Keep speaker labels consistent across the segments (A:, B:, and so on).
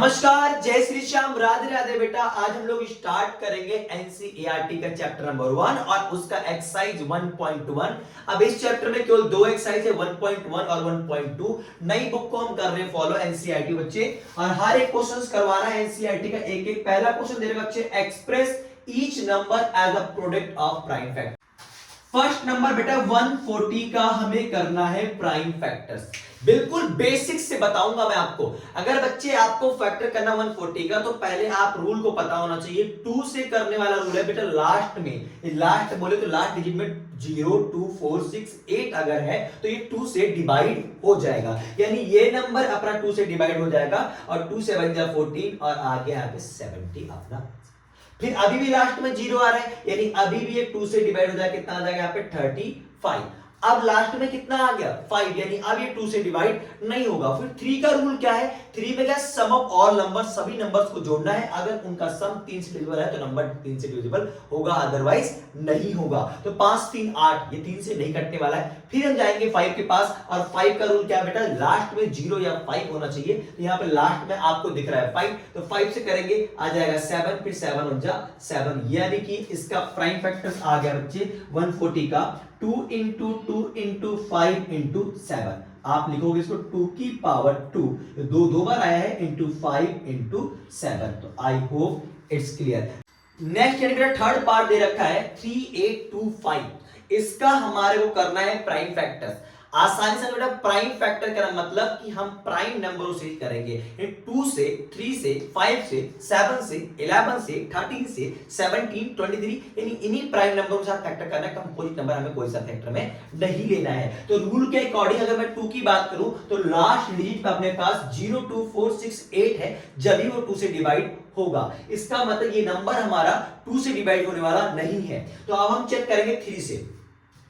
A: नमस्कार, जय श्री श्याम, राधे राधे बेटा। आज हम लोग स्टार्ट करेंगे एनसीईआरटी का चैप्टर नंबर 1 और उसका एक्सरसाइज 1.1। अब इस चैप्टर में केवल दो एक्सरसाइज है, 1.1 और 1.2। नई बुक को हम कर रहे हैं फॉलो एनसीईआरटी बच्चे, और हर एक क्वेश्चन करवाना है एनसीईआरटी का एक एक। पहला क्वेश्चन दे रखा बच्चे, express each number as a product of prime factor. First number बेटा 140 का हमें करना है प्राइम फैक्टर्स। बिल्कुल बेसिक से बताऊंगा मैं आपको। अगर बच्चे आपको फैक्टर करना 140 का, तो पहले आप रूल को पता होना चाहिए। 2 से करने वाला रूल है बेटा लास्ट में। लास्ट बोले तो लास्ट डिजिट में 0 2 4 6 8 अगर है तो ये 2 से डिवाइड हो जाएगा, यानी ये नंबर अपना 2 से डिवाइड हो जाएगा और 2 से बन जाए 14 और आगे यहाँ पे 70 अपना। फिर अभी भी लास्ट में 0 आ रहा है, यानी अभी भी ये 2 से डिवाइड हो जाएगा, कितना आ जाएगा यहाँ पे 35। अब लास्ट में कितना आ गया 5, यानी अब ये 2 से डिवाइड नहीं होगा। फिर 3 का रूल क्या है, 3 में क्या, सम ऑफ ऑल नंबर, सभी नंबर्स को जोड़ना है। अगर उनका सम 3 से डिविजिबल है तो नंबर 3 से डिविजिबल होगा, अदरवाइज नहीं होगा। तो 5 3 8, ये 3 से नहीं कटने वाला है। फिर हम जाएंगे 5 के पास, और 5 का रूल क्या है बेटा, लास्ट में 0 या 5 होना चाहिए। तो यहाँ पे लास्ट में आपको दिख रहा है 5, तो 5 से करेंगे आ जाएगा 7, फिर 7 हो जा 7, यानी कि इसका प्राइम फैक्टर्स आ गया बच्चे 140 का 2 इंटू 2 इंटू 5 इंटू 7। आप लिखोगे इसको 2 की पावर 2, दो बार आया है, इंटू 5 इंटू 7। तो आई होप इट्स क्लियर। नेक्स्ट यानी मेरा थर्ड पार्ट दे रखा है 3825, इसका हमारे को करना है प्राइम फैक्टर्स। आसानी से बेटा प्राइम फैक्टर का मतलब कि हम प्राइम नंबरों से करेंगे। 2 से, 3 से, 5 से, 7 से, 11 से, 13 से, 17, 23, यानी इन्हीं प्राइम नंबरों के साथ फैक्टर करना है। कंपोजिट नंबर हमें कोई सा फैक्टर में नहीं लेना है। तो रूल के अकॉर्डिंग अगर मैं 2 की बात करूं तो लास्ट डिजिट में अपने पास 0 2 4 6 8 है, जब भी वो 2 से डिवाइड होगा। इसका मतलब ये नंबर हमारा 2 से डिवाइड होने वाला नहीं है। तो अब हम चेक करेंगे 3 से।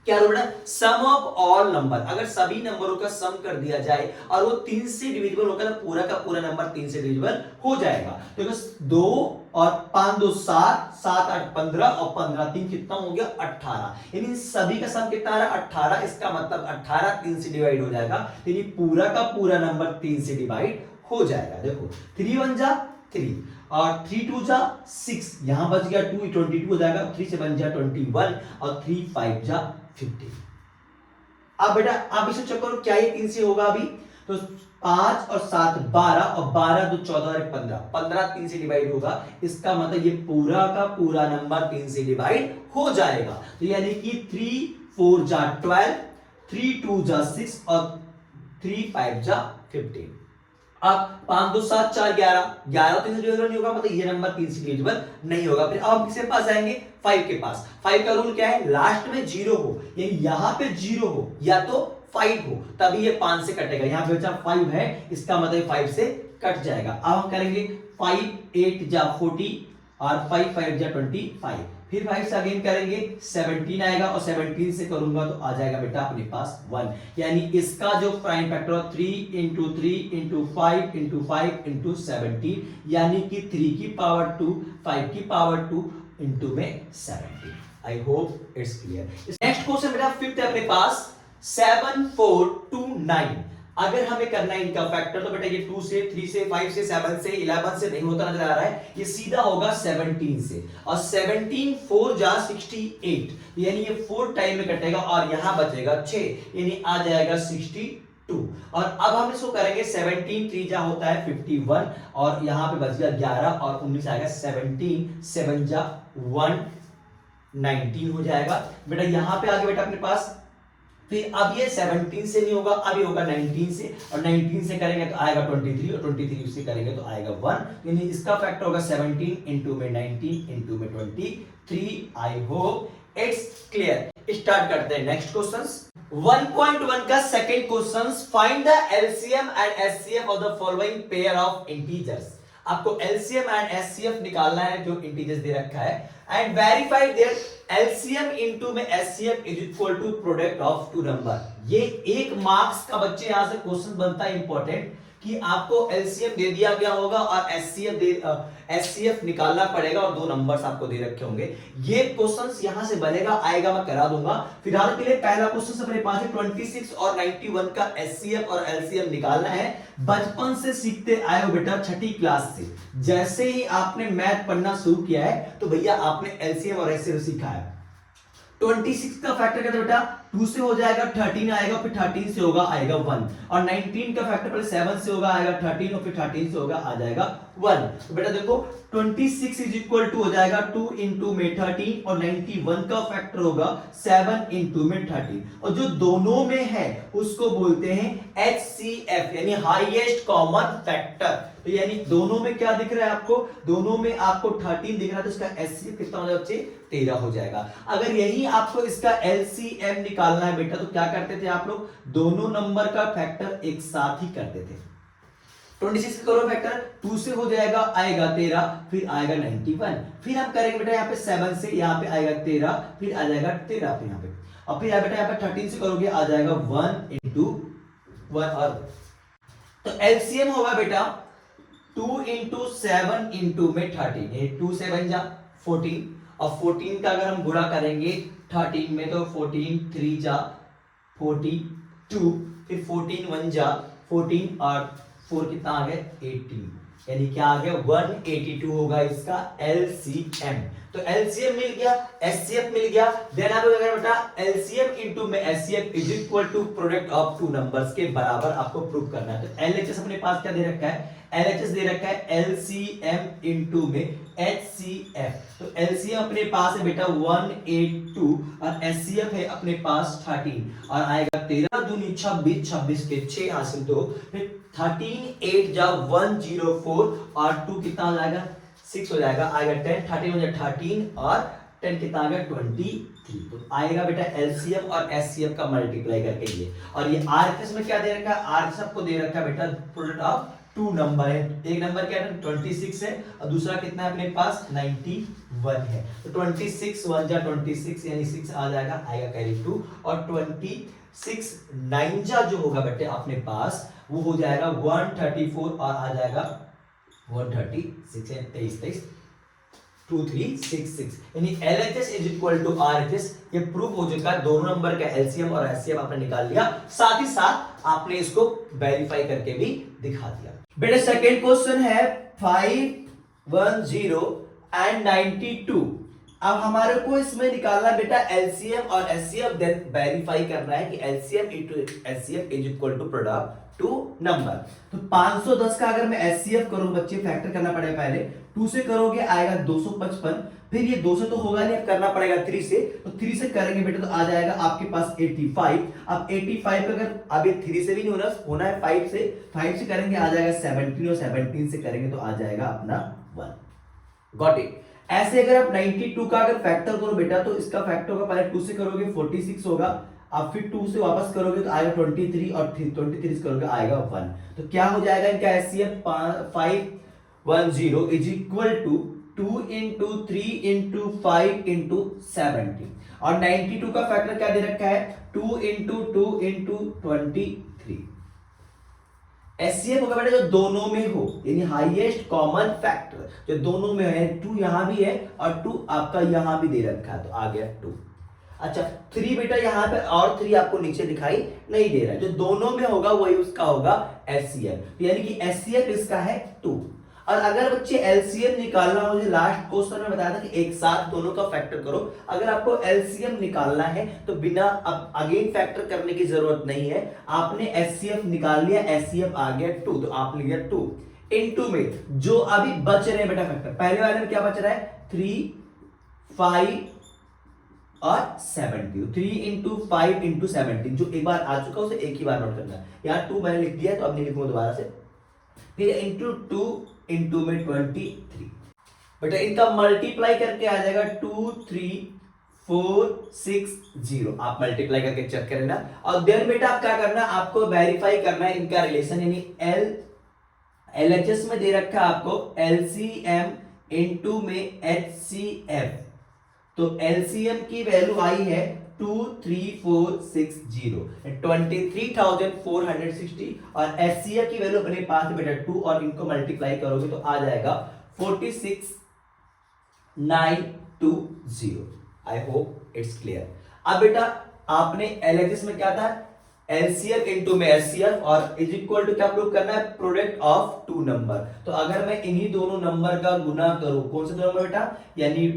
A: क्या बेटा, सम ऑफ ऑल नंबर, अगर सभी नंबरों का सम कर दिया जाए और वो 3 से डिविजिबल होगा तो पूरा का पूरा नंबर 3 से डिविजिबल हो जाएगा। तो बस 2 और 5 2 7, 7 8 15 और 15 3 कितना हो गया 18, यानी सभी का सम कितना आ रहा है 18। इसका मतलब 18 3 से डिवाइड हो जाएगा, यानी पूरा का पूरा नंबर 3 से डिवाइड हो जाएगा। देखो 3 1 जा 3 और 3 2 जा 6, यहां बच गया 2, 22 हो जाएगा। 3 से बन जाए 21 और 3 5 जा 50। अब बेटा आप इसे चेक करो, क्या ये 3 से होगा अभी, तो 5 और 7 12 और 12 2 14 और 15, 15 3 से डिवाइड होगा। इसका मतलब ये पूरा का पूरा नंबर 3 से डिवाइड हो जाएगा। तो यानी कि 3 4 जा 12, 3 2 जा 6 और 3 5 जा 15। अब 5 2 7 4 11, 11 3 से डिविजिबल नहीं होगा, मतलब ये नंबर 3 से डिविजिबल नहीं होगा। फिर अब हम किसके पास आएंगे, 5 के पास। 5 का रूल क्या है, लास्ट में 0 हो, यानी यहां पे 0 हो या तो 5 हो, तभी ये 5 से कटेगा। यहां पे बचा 5 है, इसका मतलब 5 से कट जाएगा। अब हम करेंगे 5 8 जा 40 और 5 5 जा 25। फिर 5 से अगेन करेंगे 17 आएगा, और 17 से करूंगा तो आ जाएगा बेटा अपने पास 1, यानी इसका जो प्राइम फैक्टर है 3 इंटू 3 इंटू 5 इंटू 5 इंटू 17, यानी कि 3 की पावर 2 5 की पावर 2 इंटू में 17। आई hope it's clear. Next question बेटा फिफ्थ है अपने पास 7 4 2 9। अगर हमें करना है इनका फैक्टर, तो बेटा ये 2 से, 3 से, 5 से, 7 से, 11 से नहीं होता नजर आ रहा है, ये सीधा होगा 17 से। और 17 4 जा 68, यानी ये 4 टाइम में कटेगा और यहां बचेगा 6, यानी आ जाएगा 62। और अब हम इसको करेंगे 17 3 जा होता है 51, और यहां पे बच गया 11 और 19 आएगा 17 7 जा 119 हो जाएगा। बेटा यहां पे आगे बेटा अपने पास, फिर अब ये 17 से नहीं होगा, अब ये होगा 19 से, और 19 से करेंगे तो आएगा 23, और 23 से करेंगे तो आएगा 1, यानी इसका फैक्टर होगा 17 इंटू में 19 इंटू में 23। I hope it's clear. Start करते हैं नेक्स्ट क्वेश्चंस। 1.1 का second questions, find the LCM and HCF of the following pair of integers. आपको एलसीएम एंड एचसीएफ निकालना है जो इंटीजर्स दे रखा है, and verify their LCM into में HCF is equal to product of two number. ये 1 मार्क्स का बच्चे यहां से क्वेश्चन बनता है इंपॉर्टेंट। कि आपको एलसीएम दे दिया गया होगा और एचसीएफ निकालना पड़ेगा और दो नंबर्स आपको दे रखे होंगे। ये क्वेश्चंस यहां से बनेगा आएगा, मैं करा दूंगा। फिलहाल के लिए पहला क्वेश्चन अपने पास है 26 और 91 का एचसीएफ और एलसीएम निकालना है। बचपन से सीखते आए हो बेटा, छठी क्लास से जैसे ही आपने मैथ पढ़ना शुरू किया है तो भैया आपने एलसीएम और एचसीएफ सीखा है। 26 का फैक्टर कहते बेटा 2 से हो जाएगा 13 आएगा, फिर 13 से होगा आएगा 1, और 19 का फैक्टर पहले 7 से होगा आएगा 13 और फिर 13 से होगा आ जाएगा 1। तो बेटा देखो 26 इज इक्वल टू हो जाएगा 2 इंटू में 13 और 91 का फैक्टर होगा 7 इंटू में 13, और जो दोनों में है उसको बोलते हैं HCF यानी हाईएस्ट कॉमन फैक्टर। तो यानी दोनों में क्या दिख रहा है आपको, दोनों में आपको 13 दिख रहा है तो इसका HCF कितना हो जाएगा बच्चे 13 हो जाएगा। अगर यही आपको इसका LCM निकालना है बेटा तो क्या करते थे आप लोग, दोनों नंबर का फैक्टर एक साथ ही करते थे। 26 का करो फैक्टर 2 से हो जाएगा आएगा 13, फिर आएगा 91, फिर हम करेंगे बेटा यहाँ पे 7 से यहाँ पे आएगा 13, फिर आ जाएगा 13, फिर यहाँ पे और फिर बेटा यहाँ पे 13 से करोगे आ जाएगा 1 इंटू 1 और तो एलसीएम होगा बेटा 2 इंटू 7 इंटू में 13, ये 2 से बन जा 14, और 14 का अगर हम गुणा करेंगे 13 में तो 14 3 जा 42, फिर 14 1 जा 14 और 4 कितना आ गया 18, यानी क्या आ गया 182 होगा इसका LCM। तो LCM मिल गया, SCF मिल गया, देन आप अगर बेटा LCM इनटू में SCF is equal to product of two numbers के बराबर आपको प्रूव करना है। तो LHS अपने पास क्या दे रखा है, LHS दे रखा है LCM इनटू में HCF। तो LCM अपने पास है बेटा 182 और SCF है अपने पास 13 और आएगा 13 दूनी 26, 26 के 6 हासिल तो फिर 13 8 जा 104 और 2 कितना हो जाएगा 6 हो जाएगा, आएगा 10, 13 हो जाएगा 13 और 10 कितना आ गया 23। तो आएगा बेटा LCM और SCF का मल्टीप्लाई करके ये, और ये RHS में क्या दे रखा है, RHS आपको दे रखा है बेटा प्रोडक्ट ऑफ टू नंबर है, एक नंबर क्या है 26 है और दूसरा कितना है अपने पास 91 है। तो 26 1 जा 26 यानी 6 आ जाएगा, आएगा कैरी 2 और 26 9 जा जो होगा बेटे अपने पास वो हो जाएगा 134 और आ जाएगा 136 है 23 2366, यानी LHS is equal to RHS। ये प्रूफ हो चुका है, दोनों नंबर का LCM और SCM आपने निकाल लिया, साथ ही साथ आपने इसको वेरीफाई करके भी दिखा दिया। बेटा सेकंड क्वेश्चन है 510 एंड 92। अब हमारे को इसमें निकालना बेटा LCM और SCF, देन वेरीफाई करना है कि LCM into SCF is equal to product two number. तो 510 का अगर मैं SCF करूं बच्चे फैक्टर करना पड़ेगा, पहले 2 से करोगे आएगा 255, फिर ये 2 से तो होगा नहीं, अब करना पड़ेगा 3 से, तो 3 से करेंगे बेटा तो आ जाएगा आपके पास 85। अब 85 पे अगर अभी 3 से भी नहीं होना है 5 से, 5 से करेंगे आ जाएगा 17 और 17 से करेंगे तो आ जाएगा अपना 1। Got it. ऐसे अगर आप 92 का अगर फैक्टर करो बेटा तो इसका फैक्टर होगा, पहले 2 से करोगे 46 होगा, अब फिर 2 से वापस करोगे तो आएगा 23 और 23 से करोगे आएगा 1। तो क्या हो जाएगा इनका SCF 510 is equal to 2 into 3 into 5 into 70 और 92 का फैक्टर क्या दे रखा है 2 इंटू 2 इंटू 23। SCF होगा बेटा जो दोनों में हो, यानी हाईएस्ट कॉमन फैक्टर जो दोनों में है, 2 यहां भी है और 2 आपका यहां भी दे रखा है तो आ गया 2। अच्छा 3 बेटा यहां पे और 3 आपको नीचे दिखाई नहीं दे रहा है, जो दोनों में होगा वही उसका होगा SCF, यानी कि SCF इसका है 2। और अगर बच्चे LCM निकालना हो, मुझे लास्ट क्वेश्चन में बताया था कि एक साथ दोनों का फैक्टर करो, अगर आपको LCM निकालना है तो बिना अब अगेन फैक्टर करने की जरूरत नहीं है, आपने SCF निकाल लिया, SCF आ गया 2 तो आप लिया 2 इनटू में जो अभी बच रहे हैं बेटा फैक्टर, पहले वाले में क्या बच रहा है 3 5 और 70, 3 इंटू 5 इंटू 17 जो एक बार आ चुका उसे एक ही बार नोट करना है, यहाँ 2 मैंने लिख दिया है तो अब नहीं लिखूंगा दोबारा से, फिर इंटू 2 इंटू में 23 बेटा इनका मल्टीप्लाई करके आ जाएगा 2 3 4 6 0, आप मल्टीप्लाई करके चेक करना। और देन बेटा आप क्या करना, आपको वेरीफाई करना है इनका रिलेशन, यानी LHS में दे रखा है आपको LCM इनटू में HCF, तो LCM की वैल्यू आई है 23,460 23,460 और एचसीएफ की वैल्यू अपने पास है बेटा 2 और इनको मल्टीप्लाई करोगे तो आ जाएगा 46,920। आई होप इट्स क्लियर। अब बेटा आपने एलएचएस में क्या था, एलसीएफ इनटू में एचसीएफ और इज इक्वल टू क्या प्रूव करना है, प्रोडक्ट ऑफ टू नंबर। तो अगर मैं इन्हीं दोनों नंबर का गुना करूं, कौन से दो नंबर बेटा, यानी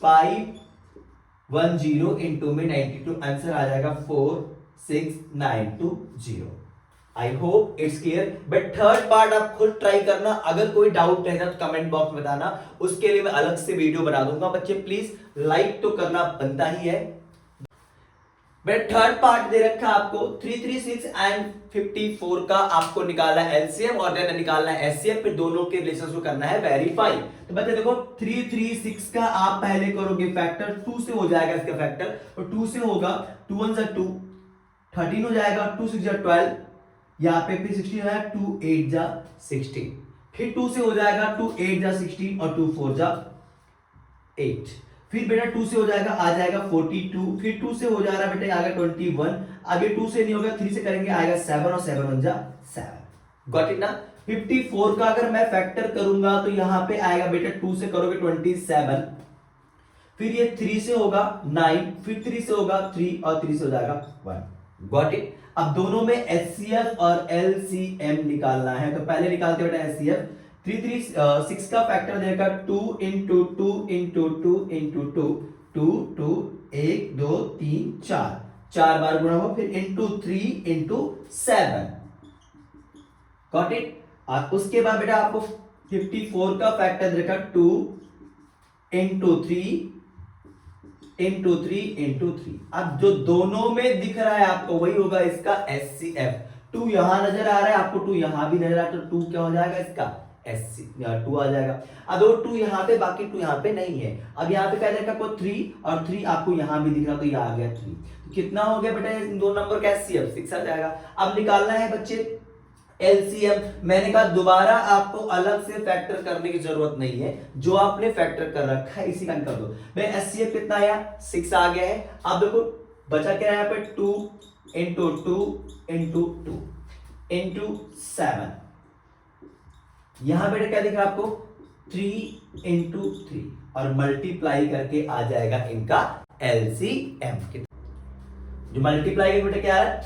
A: 510 इनटू में 92, आंसर आ जाएगा 46920। आई hope it's clear. But third part आप खुद ट्राई करना, अगर कोई डाउट रहेगा तो कमेंट बॉक्स में बताना, उसके लिए मैं अलग से वीडियो बना दूंगा। बच्चे प्लीज लाइक तो करना बनता ही है। बट थर्ड पार्ट दे रखा है आपको 336 एंड 54 का आपको निकालना है एलसीएम और देन निकालना है एचसीएफ, फिर दोनों के रिलेशंस को करना है वेरीफाई। तो बच्चे देखो 336 का आप पहले करोगे फैक्टर, 2 से हो जाएगा इसका फैक्टर, और 2 से होगा 2 1 जा 2, 13 हो जाएगा, 2 6 जा 12, यहाँ पे फिर 16 हो जाएगा, 2 8 जा 16, फिर 2 से हो जाएगा 2 8 जा 16 और 2 4 जा 8, फिर बेटा 2 से हो जाएगा आ जाएगा 42, फिर 2 से हो जा रहा है बेटा आएगा 21, अभी 2 से नहीं होगा 3 से करेंगे आएगा 7 और 7 1 जा 7। गॉट इट ना। 54 का अगर मैं फैक्टर करूंगा तो यहां पे आएगा बेटा 2 से करोगे 27, फिर ये 3 से होगा 9, फिर 3 से होगा 3 और 3 से हो जाएगा 1। Got it. अब दोनों में एचसीएफ और एलसीएम निकालना है, तो पहले निकालते बेटा एचसीएफ। 336 का फैक्टर देगा 2 इंटू 2 इंटू 2 इंटू 2, 2 2 1 2 3 4, 4 बार गुणा हुआ, फिर इंटू 3 इंटू 7। Got it. और उसके बाद बेटा आपको 54 का फैक्टर देगा 2 इंटू 3 इंटू 3 इंटू 3। अब जो दोनों में दिख रहा है आपको वही होगा इसका एचसीएफ। 2 यहां नजर आ रहा है आपको, 2 यहां भी नजर आ रहा है, तो 2 क्या हो जाएगा इसका एससी 2 आ जाएगा। अब वो 2 यहाँ पे, बाकी 2 यहाँ पे नहीं है। अब यहाँ पे क्या जाएगा आपको 3 और 3 आपको यहाँ भी दिख रहा, तो ये आ गया 3। तो कितना हो गया बेटा इन दो नंबर का एचसीएफ 6 आ जाएगा। अब निकालना है बच्चे एलसीएम। मैंने कहा दोबारा आपको अलग से फैक्टर करने की जरूरत नहीं है, जो आपने फैक्टर कर रखा है इसी का कर दो। मैं एचसीएफ कितना आया 6 आ गया है। अब देखो बचा क्या है यहाँ पे 2 इंटू 2 इंटू 2 इंटू 7, यहां बेटा क्या दिख रहा है आपको 3 इंटू 3 और मल्टीप्लाई करके आ जाएगा इनका एलसीएम। जो मल्टीप्लाई करके बेटा क्या आ रहा है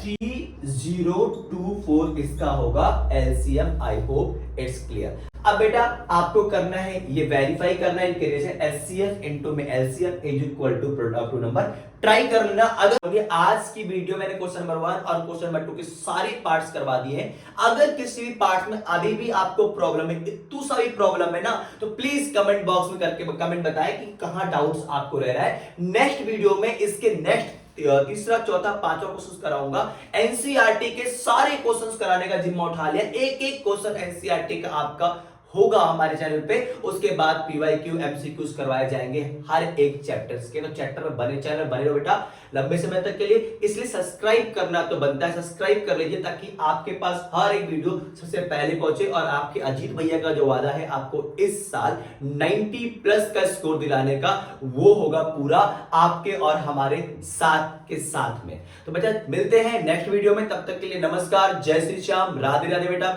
A: 3024 इसका होगा LCM. I hope it's clear. अब बेटा आपको करना है ये वेरीफाई करना है इनके रिलेशन एचसीएफ इनटू में LCM is equal to product of two number. Try कर लेना। अगर आज की वीडियो मैंने क्वेश्चन नंबर 1 और क्वेश्चन नंबर 2 के सारे पार्ट्स करवा दिए हैं। अगर किसी भी पार्ट में अभी भी आपको प्रॉब्लम है, इतनी सारी प्रॉब्लम है ना, तो प्लीज कमेंट बॉक्स में करके कमेंट बताएं कि कहां डाउट्स आपको रह रहा है। नेक्स्ट वीडियो में इसके नेक्स्ट तीसरा चौथा पांचवा क्वेश्चन कराऊंगा। एनसीईआरटी के सारे क्वेश्चंस कराने का जिम्मा उठा लिया, एक एक क्वेश्चन एनसीईआरटी का आपका होगा हमारे चैनल पे। उसके बाद पीवाईक्यू एमसीक्यूज करवाए जाएंगे हर एक चैप्टर्स के। तो चैप्टर में बने, चैनल बने रहो बेटा लंबे समय तक के लिए। इसलिए सब्सक्राइब करना तो बनता है, सब्सक्राइब कर लीजिए ताकि आपके पास हर एक वीडियो सबसे पहले पहुंचे। और आपके अजीत भैया का जो वादा है आपको इस साल 90+ का स्कोर दिलाने का, वो होगा पूरा आपके और हमारे साथ के साथ में। तो बेटा मिलते हैं नेक्स्ट वीडियो में, तब तक के लिए नमस्कार, जय श्री श्याम, राधे राधे बेटा।